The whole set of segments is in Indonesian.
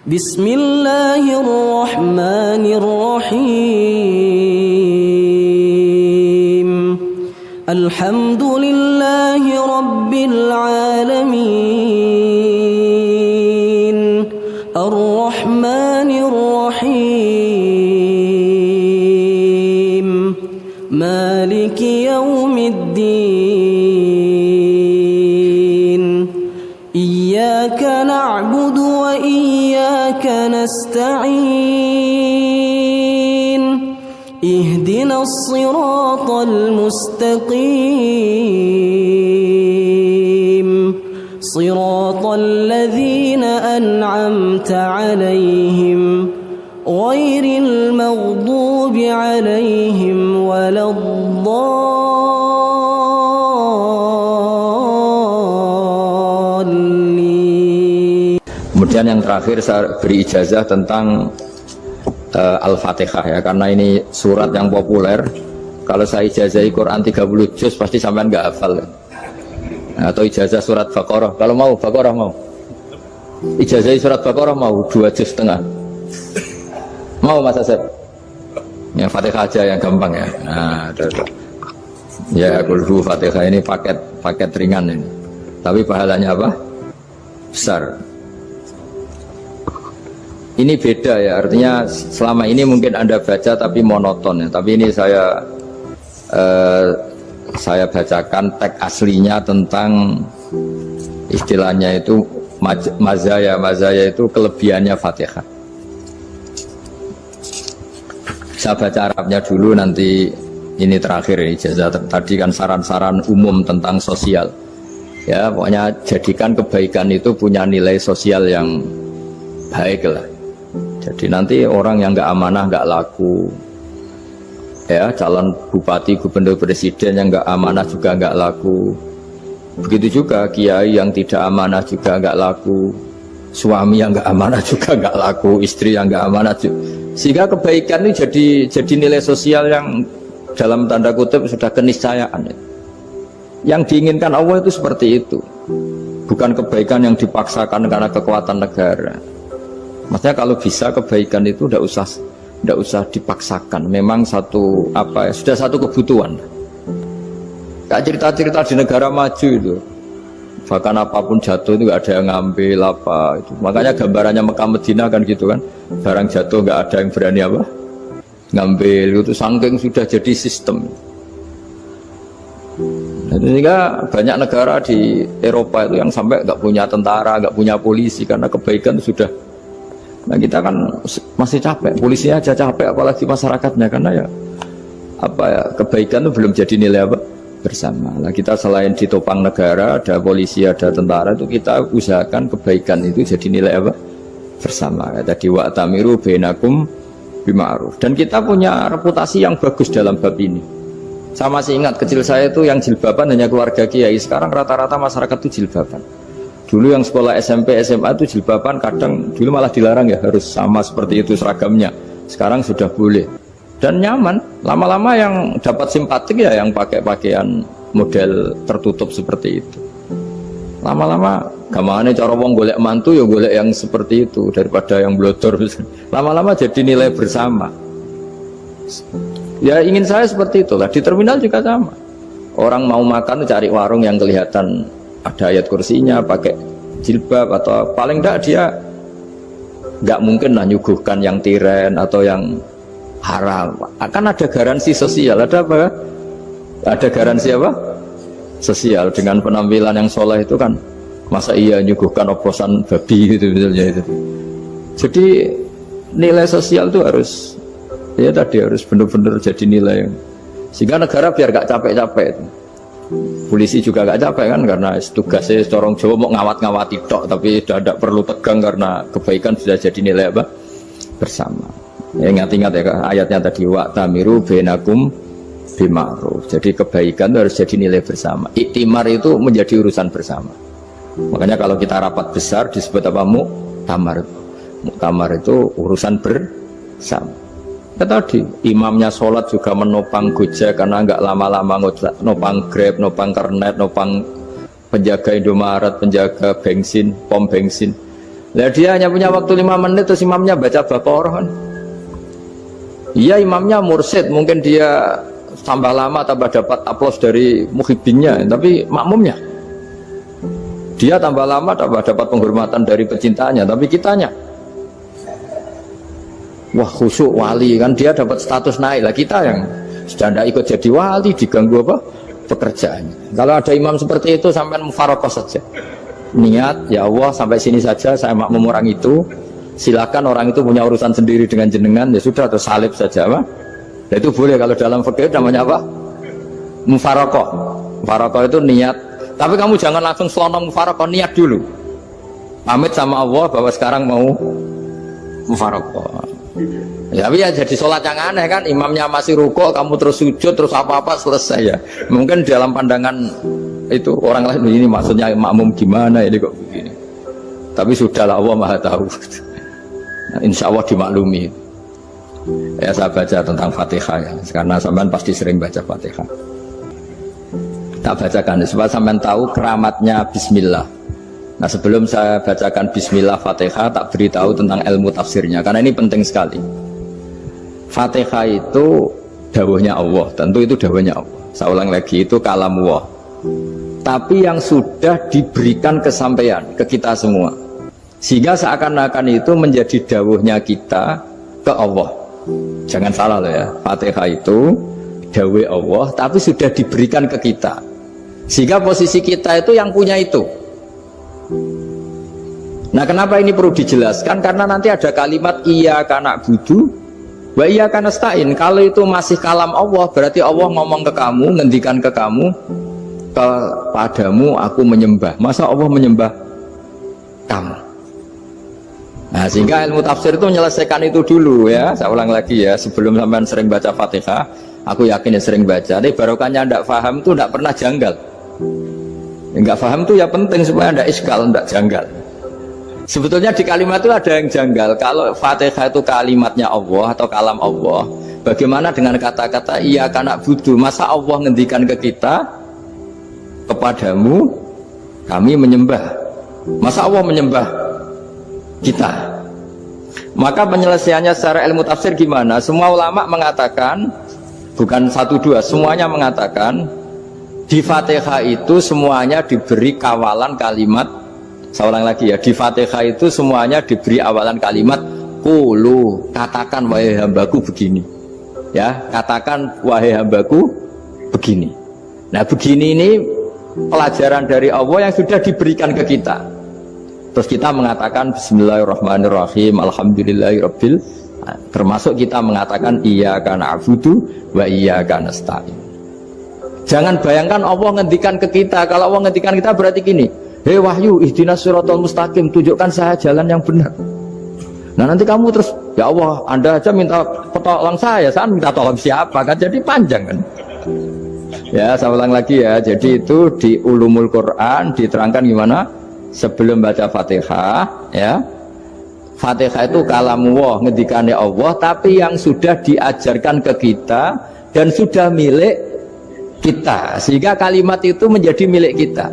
Bismillahirrahmanirrahim. Alhamdulillahi rabbil alamin. Ar-Rahmanir Rahim. Maliki yaumiddin. Iyyaka na'budu wa iyyaka nasta'in. Ihdinas siratal mustaqim. Siratal ladzina an'amta 'alaihim ghairil maghdubi 'alaihim waladdallin. Kemudian yang terakhir saya beri ijazah tentang Al-Fatihah ya, karena ini surat yang populer. Kalau saya ijazahi Quran 30 juz pasti sampean nggak hafal ya. Atau ijazah surat Baqarah, kalau mau Baqarah mau ijazahi surat Baqarah mau 2 juz setengah mau Mas Asep yang Fatihah aja yang gampang ya. Nah, ya Qul Fatihah ini paket ringan ini, tapi pahalanya apa? Besar. Ini beda ya, artinya selama ini mungkin Anda baca tapi monoton ya. Tapi ini saya bacakan teks aslinya tentang istilahnya itu mazaya itu kelebihannya Fatihah. Saya baca Arabnya dulu, nanti ini terakhir ini ijazah. Tadi kan saran-saran umum tentang sosial ya, pokoknya jadikan kebaikan itu punya nilai sosial yang baik lah. Jadi nanti orang yang nggak amanah nggak laku ya, calon bupati, gubernur, presiden yang nggak amanah juga nggak laku. Begitu juga kiai yang tidak amanah juga nggak laku, suami yang nggak amanah juga nggak laku, istri yang nggak amanah juga. Sehingga kebaikan ini jadi nilai sosial yang dalam tanda kutip sudah keniscayaan ya. Yang diinginkan Allah itu seperti itu, bukan kebaikan yang dipaksakan karena kekuatan negara. Maksudnya kalau bisa kebaikan itu tidak usah dipaksakan. Memang satu sudah satu kebutuhan. Kayak cerita-cerita di negara maju itu, bahkan apapun jatuh itu nggak ada yang ngambil apa itu. Makanya gambarannya Mekah Medina kan gitu kan, barang jatuh nggak ada yang berani ngambil itu, saking sudah jadi sistem. Sehingga banyak negara di Eropa itu yang sampai nggak punya tentara, nggak punya polisi karena kebaikan sudah. Nah kita kan masih capek, polisinya aja capek, apalagi masyarakatnya, karena ya kebaikan itu belum jadi nilai bersama. Nah kita selain ditopang negara, ada polisi, ada tentara, itu kita usahakan kebaikan itu jadi nilai bersama. Tadi wa'tamiru bainakum bima'ruf. Dan kita punya reputasi yang bagus dalam bab ini. Saya masih ingat kecil saya itu yang jilbaban hanya keluarga kiai. Sekarang rata-rata masyarakat itu jilbaban. Dulu yang sekolah SMP, SMA itu jilbaban kadang dulu malah dilarang ya, harus sama seperti itu seragamnya. Sekarang sudah boleh dan nyaman. Lama-lama yang dapat simpatik ya yang pakai pakaian model tertutup seperti itu. Lama-lama gamane cara wong golek mantu ya golek yang seperti itu daripada yang blodor. Lama-lama jadi nilai bersama. Ya ingin saya seperti itulah. Di terminal juga sama. Orang mau makan cari warung yang kelihatan ada ayat kursinya, pakai jilbab, atau paling enggak dia nggak mungkin lah nyuguhkan yang tiren atau yang haram. Akan ada garansi sosial, ada apa? Ada garansi apa? Sosial dengan penampilan yang soleh itu kan, masa iya nyuguhkan oposan babi gitu misalnya itu. Jadi nilai sosial itu harus harus benar-benar jadi nilai, sehingga negara biar gak capek-capek itu. Polisi juga gak capek kan, karena tugasnya corong Jawa mau ngawat-ngawati tok, tapi sudah tidak perlu tegang karena kebaikan sudah jadi nilai bersama. Ya, ingat-ingat ya ayatnya tadi, wa'tamiru bainakum bima'ruf. Jadi kebaikan itu harus jadi nilai bersama. Iktimar itu menjadi urusan bersama. Makanya kalau kita rapat besar disebut apa? Muktamar. Muktamar itu urusan bersama. Ya tadi imamnya sholat juga menopang Gojek karena nggak lama-lama nopang Grab, nopang Kernet, nopang penjaga Indomaret, penjaga bensin, pom bensin. Lah dia hanya punya waktu 5 menit terus imamnya baca Baqarah kan. Iya imamnya mursyid, mungkin dia tambah lama tambah dapat aplaus dari muhibbinnya, tapi makmumnya dia tambah lama tambah dapat penghormatan dari pecintanya, tapi kitanya wah khusyuk wali kan, dia dapat status naik. Lah kita yang sudah tidak ikut jadi wali diganggu apa pekerjaannya. Kalau ada imam seperti itu sampai mufaroqah saja, niat ya Allah sampai sini saja saya makmum orang itu, silakan orang itu punya urusan sendiri dengan jenengan, ya sudah atau salib saja apa. Nah, itu boleh kalau dalam fikih namanya apa? Mufaroqah. Mufaroqah itu niat. Tapi kamu jangan langsung selonong mufaroqah, niat dulu. Pamit sama Allah bahwa sekarang mau mufaroqah. Ya, tapi ya jadi sholat yang aneh kan, imamnya masih rukuk, kamu terus sujud, terus apa-apa selesai ya. Mungkin dalam pandangan itu orang lain ini maksudnya makmum gimana ini kok begini. Tapi sudahlah Allah Maha tahu. Nah, insya Allah dimaklumi. Ya saya baca tentang Fatihah ya, karena sampean pasti sering baca Fatihah. Tak bacakan supaya sampean tahu keramatnya Bismillah. Nah sebelum saya bacakan Bismillah Fatihah, tak beritahu tentang ilmu tafsirnya, karena ini penting sekali. Fatihah itu dawuhnya Allah, tentu itu dawuhnya Allah. Saya ulang lagi, itu kalam Allah. Tapi yang sudah diberikan kesampaian ke kita semua, sehingga seakan-akan itu menjadi dawuhnya kita ke Allah. Jangan salah loh ya, Fatihah itu dawuh Allah tapi sudah diberikan ke kita, sehingga posisi kita itu yang punya itu. Nah kenapa ini perlu dijelaskan? Karena nanti ada kalimat iyyaka na'budu wa iyyaka nasta'in. Kalau itu masih kalam Allah, berarti Allah ngomong ke kamu, ngendikan ke kamu, kepadamu aku menyembah. Masa Allah menyembah kamu? Nah sehingga ilmu tafsir itu menyelesaikan itu dulu ya. Saya ulang lagi ya, sebelum sampean sering baca Fatihah, aku yakin ya sering baca, tapi barokahnya tidak paham itu tidak pernah janggal. Enggak paham itu ya penting supaya tidak iskal, tidak janggal. Sebetulnya di kalimat itu ada yang janggal. Kalau Fatihah itu kalimatnya Allah atau kalam Allah, bagaimana dengan kata-kata iyyaka na'budu? Masa Allah ngendikan ke kita, kepadamu kami menyembah? Masa Allah menyembah kita? Maka penyelesaiannya secara ilmu tafsir gimana? Semua ulama mengatakan, bukan satu dua, semuanya mengatakan di Fatihah itu semuanya diberi kawalan kalimat. Saya ulang lagi ya, di Fatihah itu semuanya diberi awalan kalimat qulu, katakan wahai hambaku begini ya, katakan wahai hambaku begini. Nah begini ini pelajaran dari Allah yang sudah diberikan ke kita. Terus kita mengatakan Bismillahirrahmanirrahim, Alhamdulillahirabbil, termasuk kita mengatakan iyyaka na'budu wa iyyaka nasta'in. Jangan bayangkan Allah ngendikan ke kita. Kalau Allah ngendikan kita berarti gini, hei wahyu ihdinas siratal mustaqim, tunjukkan saya jalan yang benar. Nah nanti kamu terus, ya Allah Anda aja minta tolong saya minta tolong siapa kan, jadi panjang kan. Ya saya ulang lagi ya, jadi itu di Ulumul Quran diterangkan gimana sebelum baca Fatihah ya. Fatihah itu kalamullah, ngendikannya Allah, tapi yang sudah diajarkan ke kita dan sudah milik kita, sehingga kalimat itu menjadi milik kita.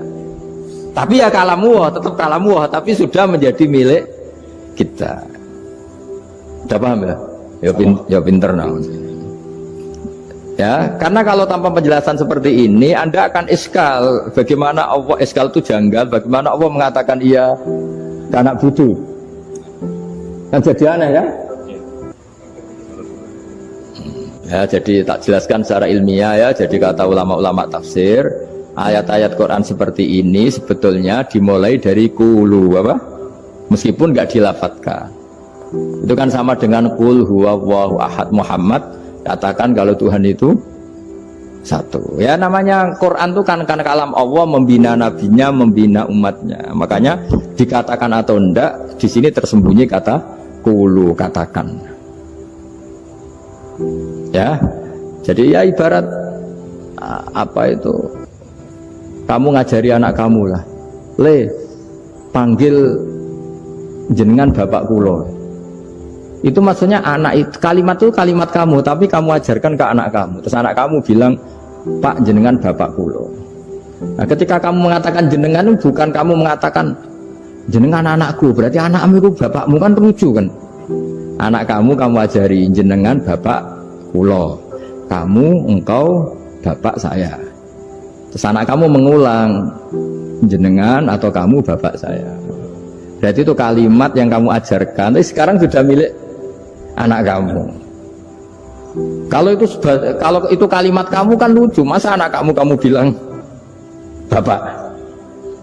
Tapi ya kalamullah, tetap kalamullah, tapi sudah menjadi milik kita. Udah paham ya? Ya pinter nah. Ya, karena kalau tanpa penjelasan seperti ini Anda akan iskal. Bagaimana Allah, iskal itu janggal, bagaimana Allah mengatakan iya karena butuh, kan jadi aneh ya. Ya jadi tak jelaskan secara ilmiah ya. Jadi kata ulama-ulama tafsir, ayat-ayat Quran seperti ini sebetulnya dimulai dari qulu apa? Meskipun nggak dilafatkan. Itu kan sama dengan qul huwallahu ahad Muhammad, katakan kalau Tuhan itu satu. Ya namanya Quran itu kan kalam Allah, membina nabinya, membina umatnya. Makanya dikatakan atau enggak, di sini tersembunyi kata qulu, katakan. Ya. Jadi ya ibarat apa itu? Kamu ngajari anak kamu lah. Le, panggil jenengan bapak kulo. Itu maksudnya anak itu, kalimat itu kalimat kamu, tapi kamu ajarkan ke anak kamu. Terus anak kamu bilang, Pak jenengan bapak kulo. Nah ketika kamu mengatakan jenengan, bukan kamu mengatakan jenengan anakku, berarti anakmu itu bapakmu kan lucu kan. Anak kamu ajari jenengan bapak kula. Kamu engkau bapak saya. Terus anak kamu mengulang jenengan atau kamu bapak saya. Berarti itu kalimat yang kamu ajarkan, tapi sekarang sudah milik anak kamu. Kalau itu kalimat kamu kan lucu, masa anak kamu bilang bapak?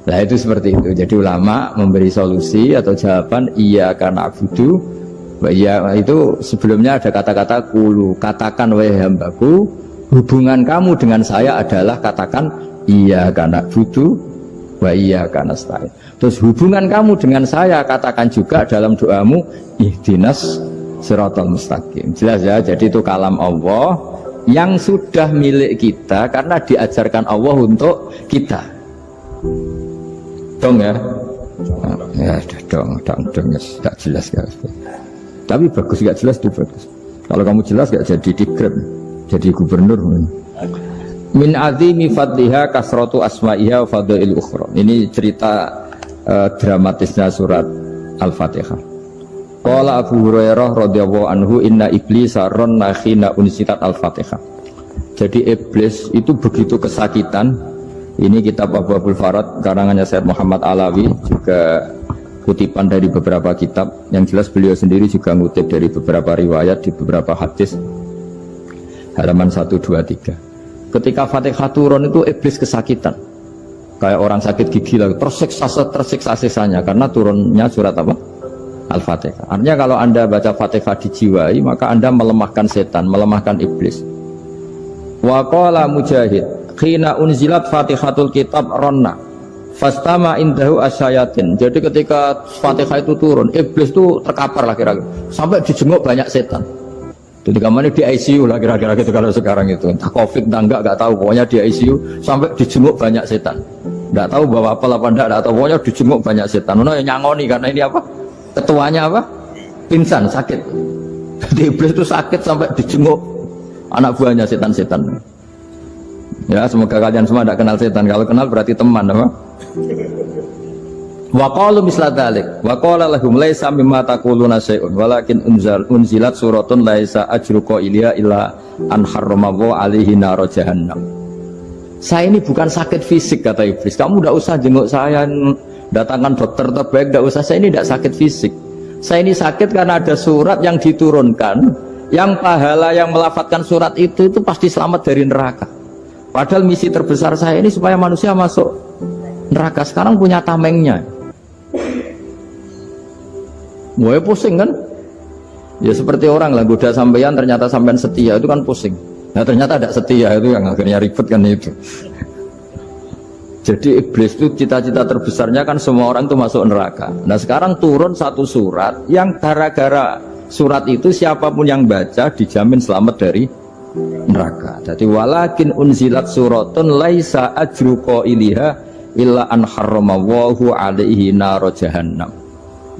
Nah itu seperti itu. Jadi ulama memberi solusi atau jawaban iya karena na'budu. Iya itu sebelumnya ada kata-kata kulu, katakan wahai hambaku, hubungan kamu dengan saya adalah katakan iya karena na'budu wa iya karena nasta'in. Terus hubungan kamu dengan saya katakan juga dalam doamu ihdinas siratal mustaqim. Jelas ya, jadi itu kalam Allah yang sudah milik kita karena diajarkan Allah untuk kita. Dong ya? Ya dong, gak jelas ya. Tapi bagus, gak jelas itu bagus. Kalau kamu jelas gak jadi dikrep, jadi gubernur. Min azimi fadliha kasratu asma'iha wa fadlil ukhra. Ini cerita dramatisnya surat Al-Fatihah. Qala Abu Hurairah radhiyallahu anhu inna iblisa ranna khina unsitat Al-Fatihah. Jadi iblis itu begitu kesakitan. Ini kitab Abu Abul Farad karangannya Syed Muhammad Alawi, juga kutipan dari beberapa kitab. Yang jelas beliau sendiri juga ngutip dari beberapa riwayat di beberapa hadis. Halaman 123. Ketika Fatihah turun itu iblis kesakitan. Kayak orang sakit gigi lah, tersiksa sisanya karena turunnya surat apa? Al-Fatihah. Artinya kalau Anda baca Fatihah dijiwai, maka Anda melemahkan setan, melemahkan iblis. Wa qala Mujahid, khina unzilat Fatihatul kitab ronna fastama indahu asyayatin. Jadi ketika Fatihah itu turun, iblis itu terkapar lah kira-kira, sampai dijenguk banyak setan. Jadi kamarnya di ICU lah kira-kira gitu kalau sekarang itu. Entah COVID entah enggak tahu, pokoknya di ICU sampai dijenguk banyak setan. Enggak tahu bawa apa enggak tahu, pokoknya dijenguk banyak setan. Yang nyangoni karena ini apa? Ketuanya apa? Pingsan, sakit. Jadi iblis itu sakit sampai dijenguk anak buahnya setan-setan. Ya, semoga kalian semua tidak kenal setan. Kalau kenal berarti teman, apa? Wa qalu misla dzalik wa qala lahum laisa mimma taquluna syai'un walakin unzilat suratun laisa ajruqa ilya illa an harramahu alaihi nar jahannam. Saya ini bukan sakit fisik, kata iblis. Kamu tidak usah jenguk saya, datangkan dokter terbaik, tidak usah. Saya ini tidak sakit fisik. Saya ini sakit karena ada surat yang diturunkan, yang pahala yang melafadzkan surat itu pasti selamat dari neraka. Padahal misi terbesar saya ini supaya manusia masuk neraka. Sekarang punya tamengnya. Wah pusing kan? Ya seperti orang lah, goda sampean ternyata sampean setia, itu kan pusing. Nah ternyata tidak setia, itu yang akhirnya ribet kan itu. Jadi iblis itu cita-cita terbesarnya kan semua orang itu masuk neraka. Nah sekarang turun satu surat yang gara-gara surat itu siapapun yang baca dijamin selamat dari neraka. Jadi walakin unzilat suratun laisa ajru qailiha illa an harramahu alaihi nar jahannam.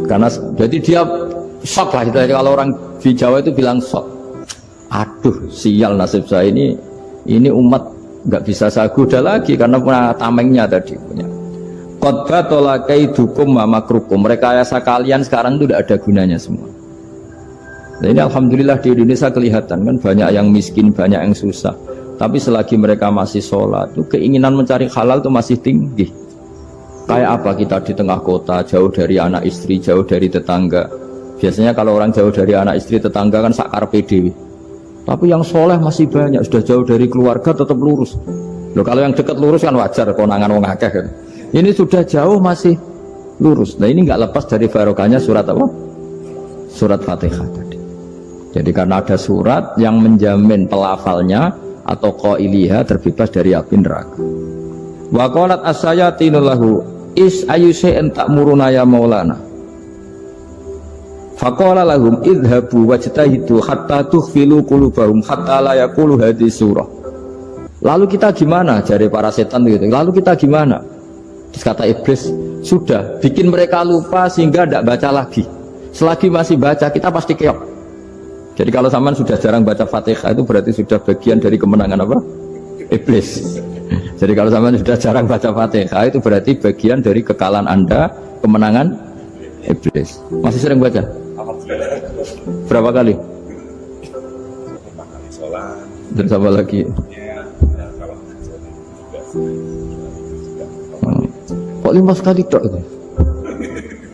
Karena jadi dia shock lah, kalau orang di Jawa itu bilang shock. Aduh sial nasib saya ini umat nggak bisa saya goda lagi karena punya tamengnya tadi punya. Qad batala kaidukum wa makrukum. Rekayasa kalian sekarang itu tidak ada gunanya semua. Nah, ini alhamdulillah di Indonesia kelihatan kan banyak yang miskin, banyak yang susah. Tapi selagi mereka masih sholat, itu keinginan mencari halal itu masih tinggi. Kayak apa kita di tengah kota, jauh dari anak istri, jauh dari tetangga. Biasanya kalau orang jauh dari anak istri, tetangga kan sakar PDW. Tapi yang soleh masih banyak, sudah jauh dari keluarga tetap lurus. Loh kalau yang dekat lurus kan wajar, konangan wong akeh kan. Ini sudah jauh masih lurus. Nah ini nggak lepas dari barokahnya surat apa? Surat Fatihah tadi. Jadi karena ada surat yang menjamin pelafalnya atau qailiha terbebas dari api neraka. Wa qalat as-sayatinu lahu is ayyusai'in ta'muruna ya maulana. Faqala lahum idhabu wajtahidu hatta tukhfilu qulubahum hatta la yaqulu hadhihi surah. Lalu kita gimana? Jari para setan gitu. Lalu kita gimana? Terus kata iblis, sudah bikin mereka lupa sehingga tidak baca lagi. Selagi masih baca kita pasti keok. Jadi kalau sampean sudah jarang baca Fatihah itu berarti sudah bagian dari kemenangan apa? Iblis. Jadi kalau sampean sudah jarang baca Fatihah itu berarti bagian dari kekalahan Anda kemenangan iblis. Masih sering baca? Berapa kali? Dan sama lagi. Kok 5 kali tok itu?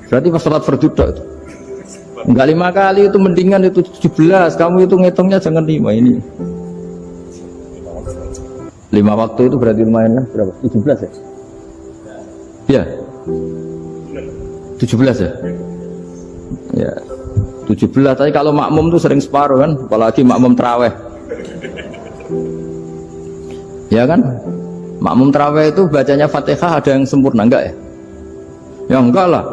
Berarti pas sholat fardu tok itu. Enggak 5 kali itu, mendingan itu 17. Kamu itu ngitungnya jangan 5 ini. 5 waktu itu berarti lumayan kan? Berapa? 17 ya? Iya. 17 ya? Ya. 17, tapi kalau makmum tuh sering separuh kan, apalagi makmum tarawih. Ya kan? Makmum tarawih itu bacanya Fatihah ada yang sempurna enggak ya? Ya enggak lah.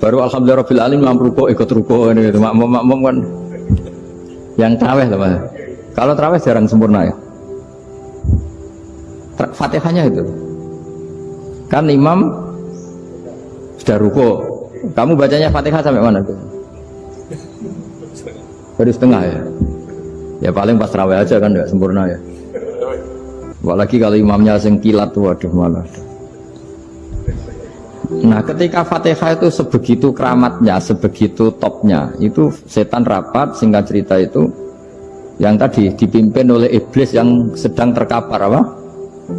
Baru alhamdulillahirabbil alamin mampu ruko ikut ruko ini gitu. Makmum kan yang tarawih lah Mas. Kalau tarawih jarang sempurna ya. Fatihahnya itu. Kan imam sudah ruko. Kamu bacanya Fatihah sampai mana tuh? Baru setengah ya. Ya paling pas tarawih aja kan enggak sempurna ya. Apalagi kalau imamnya sing kilat tuh, waduh malah. Nah ketika Fatihah itu sebegitu keramatnya, sebegitu topnya, itu setan rapat, singkat cerita itu yang tadi dipimpin oleh iblis yang sedang terkapar apa?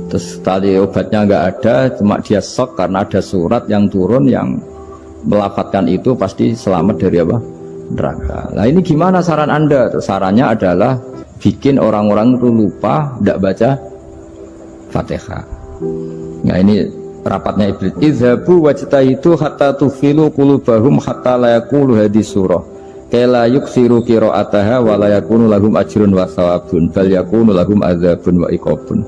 Terus tali obatnya nggak ada, cuma dia shock karena ada surat yang turun yang melafatkan itu pasti selamat dari apa? Neraka. Nah ini gimana saran Anda? Sarannya adalah bikin orang-orang itu lupa, tidak baca Fatihah. Nah ini rapatnya iblis. Izhabu wajtahidu hatta tufilu qulubahum hatta la yaqulu hadis surah. Kala yuksiru qira'ataha wa la yakunu lahum ajrun wa thawabun bal yakunu lahum adzabun wa iqabun.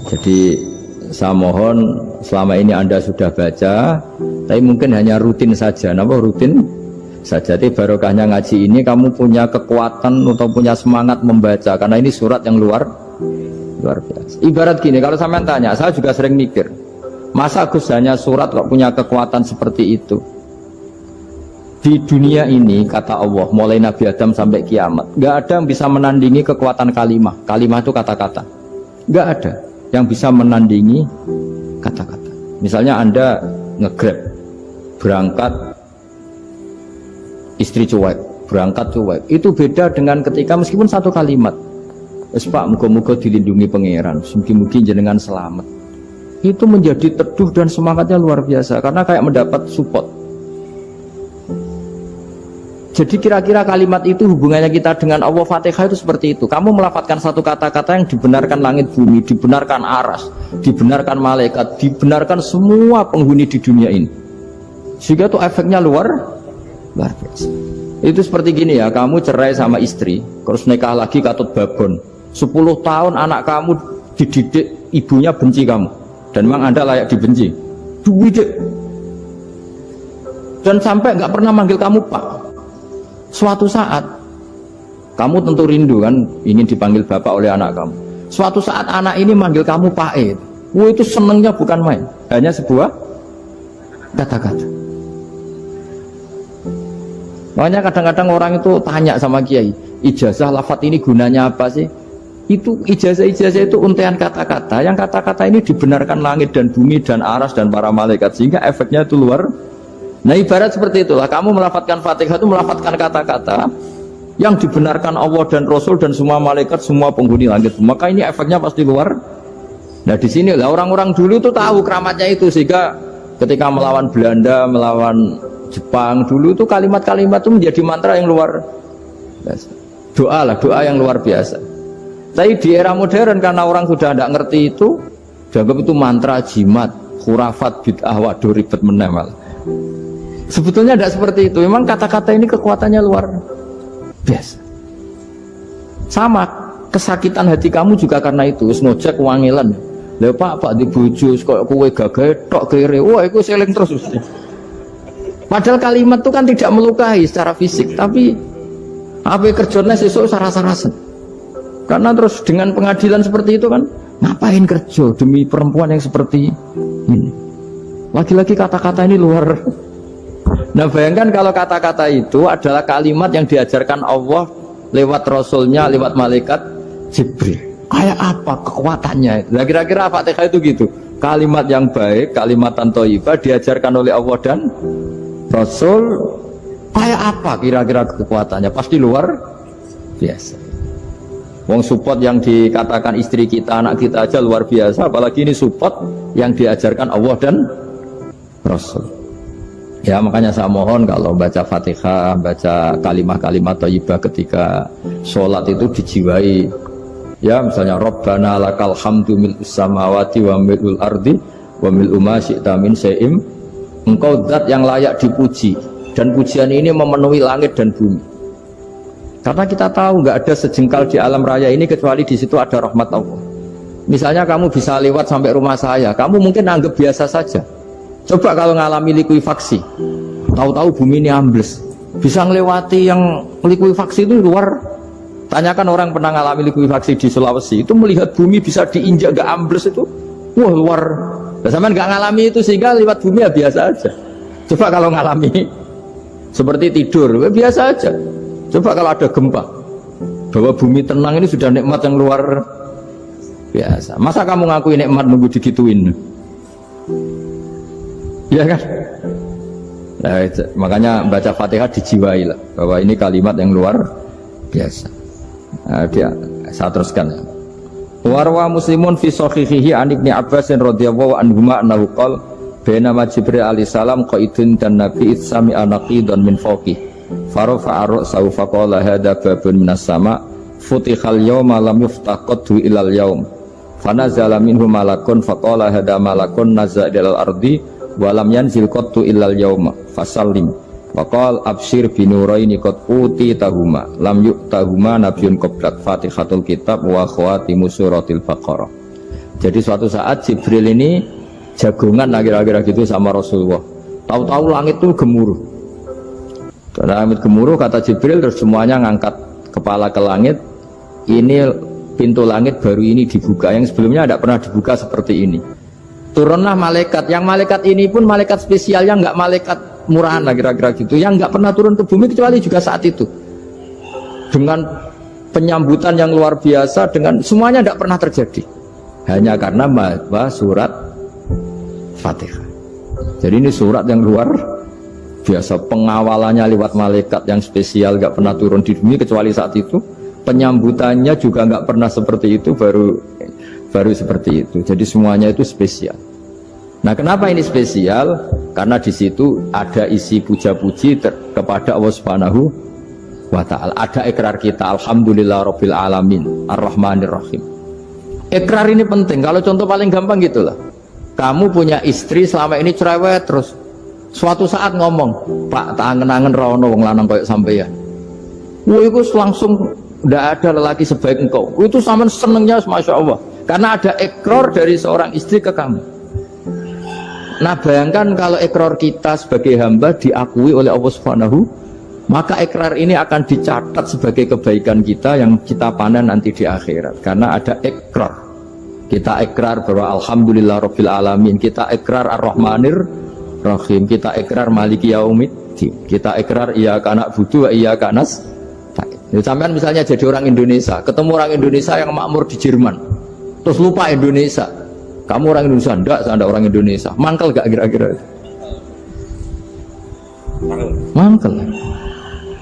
Jadi saya mohon selama ini Anda sudah baca, tapi mungkin hanya rutin saja. Napa rutin saja? Jadi barokahnya ngaji ini kamu punya kekuatan atau punya semangat membaca karena ini surat yang luar biasa. Ibarat gini, kalau sampean tanya, saya juga sering mikir, masa Gus hanya surat kok punya kekuatan seperti itu? Di dunia ini kata Allah, mulai Nabi Adam sampai kiamat, nggak ada yang bisa menandingi kekuatan kalimah. Kalimah itu kata-kata, nggak ada yang bisa menandingi kata-kata. Misalnya Anda nge-grab berangkat, istri cuek, berangkat cuek, itu beda dengan ketika meskipun satu kalimat, Pak, muga-muga dilindungi pangeran, mungkin jenengan selamat. Itu menjadi teduh dan semangatnya luar biasa karena kayak mendapat support. Jadi kira-kira kalimat itu hubungannya kita dengan Allah. Fatihah itu seperti itu. Kamu melafadzkan satu kata-kata yang dibenarkan langit bumi, dibenarkan aras, dibenarkan malaikat, dibenarkan semua penghuni di dunia ini. Sehingga itu efeknya luar biasa. Itu seperti gini ya, kamu cerai sama istri, terus nikah lagi katut babon. 10 tahun anak kamu dididik, ibunya benci kamu dan memang Anda layak dibenci, dididik dan sampai nggak pernah manggil kamu Pak. Suatu saat kamu tentu rindu kan ingin dipanggil bapak oleh anak kamu. Suatu saat anak ini manggil kamu Pak E. Itu senengnya bukan main, hanya sebuah kata-kata. Makanya kadang-kadang orang itu tanya sama kiai, ijazah lafadz ini gunanya apa sih? Itu ijazah-ijazah itu untaian kata-kata, yang kata-kata ini dibenarkan langit dan bumi dan aras dan para malaikat, sehingga efeknya itu luar. Nah ibarat seperti itulah, kamu melafadzkan Fatihah itu melafadzkan kata-kata yang dibenarkan Allah dan Rasul dan semua malaikat, semua penghuni langit, maka ini efeknya pasti luar. Nah di sini lah orang-orang dulu itu tahu keramatnya itu, sehingga ketika melawan Belanda, melawan Jepang dulu itu kalimat-kalimat itu menjadi mantra yang luar biasa. Doa lah, doa yang luar biasa. Tapi di era modern karena orang sudah tidak ngerti itu, dianggap itu mantra, jimat, khurafat, bid'ah, waduh ribet menemal. Sebetulnya tidak seperti itu. Memang kata-kata ini kekuatannya luar biasa. Sama kesakitan hati kamu juga karena itu. Ngojek wangilan. Lha Pak di bojo kok kowe gagah tok kere. Wah, iku seling terus. Padahal kalimat itu kan tidak melukai secara fisik, tapi apa kerjanya sesuk sarasa-rasen. Karena terus dengan pengadilan seperti itu kan, ngapain kerja demi perempuan yang seperti ini? Lagi-lagi kata-kata ini luar. Nah bayangkan kalau kata-kata itu adalah kalimat yang diajarkan Allah lewat Rasulnya, lewat malaikat Jibril. Kayak apa kekuatannya? Nah kira-kira Fatihah itu gitu. kalimat yang baik, kalimatan thayyibah diajarkan oleh Allah dan Rasul, kayak apa kira-kira kekuatannya? Pasti luar biasa. Wong support yang dikatakan istri kita, anak kita aja luar biasa, apalagi ini support yang diajarkan Allah dan Rasul. Ya makanya saya mohon kalau baca Fatihah, baca kalimat-kalimat thayyibah ketika sholat itu dijiwai. Ya misalnya Rabbana lakal hamdu mil'us samawati wa mil'ul ardi wa mil'u ma syi'ta min syai'im. Engkau zat yang layak dipuji, dan pujian ini memenuhi langit dan bumi. Karena kita tahu nggak ada sejengkal di alam raya ini kecuali di situ ada rahmat Allah. Misalnya kamu bisa lewat sampai rumah saya, kamu mungkin anggap biasa saja. Coba kalau ngalami likuifaksi, tahu-tahu bumi ini ambles, bisa ngelewati yang likuifaksi itu luar. Tanyakan orang pernah ngalami likuifaksi di Sulawesi, itu melihat bumi bisa diinjak gak ambles itu, wah luar. Nah, sampean gak ngalami itu sehingga lewat bumi ya biasa aja. Coba kalau ngalami seperti tidur, ya biasa aja. Coba kalau ada gempa, bahwa bumi tenang ini sudah nikmat yang luar biasa. Masa kamu ngakui nikmat nunggu digituin? Iya kan? Nah, makanya baca Fatihah dijiwai lah, bahwa ini kalimat yang luar biasa. Nah, saya teruskan. Warwa Muslimun fi sahihihi an Ibnu Abbas radhiyallahu anhuma annahu qala bainama Jibril alaihi salam qaidun dan Nabi sami anaqidan min fawqi farafa'a ra'sahu faqala hadza babun minas sama futihal yawma lam yuftah qaddu ilal yaum fanazala minhu malakun faqala hadza malakun nazala ilal ardi wa lam yanzil qaddu ilal yauma fasallim waqal absyir binuraini qad utitahuma lam yu'tahuma nabiyyun qablak Fatihatul kitab wa khawatimu suratil Baqarah. Jadi suatu saat Jibril ini jagongan kira-kira gitu sama Rasulullah. Tahu-tahu langit itu gemuruh. Karena langit gemuruh kata Jibril, terus semuanya ngangkat kepala ke langit. Ini pintu langit baru ini dibuka, yang sebelumnya tidak pernah dibuka seperti ini. Turunlah malaikat, yang malaikat ini pun malaikat spesial, yang nggak malaikat murahan lah kira-kira gitu, yang nggak pernah turun ke bumi kecuali juga saat itu, dengan penyambutan yang luar biasa, dengan semuanya tidak pernah terjadi, hanya karena bahwa surat Fatihah. Jadi ini surat yang luar biasa, pengawalannya lewat malaikat yang spesial, nggak pernah turun di bumi kecuali saat itu, penyambutannya juga nggak pernah seperti itu, baru seperti itu. Jadi semuanya itu spesial. Nah, kenapa ini spesial? Karena di situ ada isi puja-puji kepada Allah Subhanahu wa ta'ala. Ada ikrar kita, alhamdulillah rabbil alamin, ar-rahmanir rahim. Ikrar ini penting. Kalau contoh paling gampang gitulah. Kamu punya istri selama ini cerewet terus. Suatu saat ngomong, "Pak, tak angen-angen rono wong lanang koyo sampeyan." Wah, itu langsung tidak ada lelaki sebaik engkau. Itu sama senengnya, masya Allah. Karena ada ikrar dari seorang istri ke kamu. Nah, bayangkan kalau ikrar kita sebagai hamba diakui oleh Allah Subhanahu, maka ikrar ini akan dicatat sebagai kebaikan kita yang kita panen nanti di akhirat. Karena ada ikrar. Kita ikrar bahwa alhamdulillah rabbil alamin, kita ikrar ar-rahmanir rahim, kita ikrar maliki yaumiddin, kita ikrar iyyaka na'budu wa iyyaka nasta'in. Sampean misalnya jadi orang Indonesia, ketemu orang Indonesia yang makmur di Jerman, terus lupa Indonesia. Kamu orang Indonesia, enggak, saya enggak orang Indonesia. Mangkel gak kira-kira? Mangkel.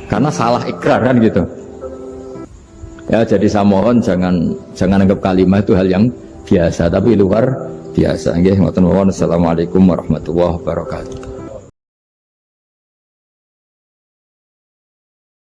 Karena salah ikrar kan gitu. Ya, jadi saya mohon jangan anggap kalimat itu hal yang biasa, tapi luar biasa. Nggih, ngoten mawon. Assalamualaikum warahmatullahi wabarakatuh.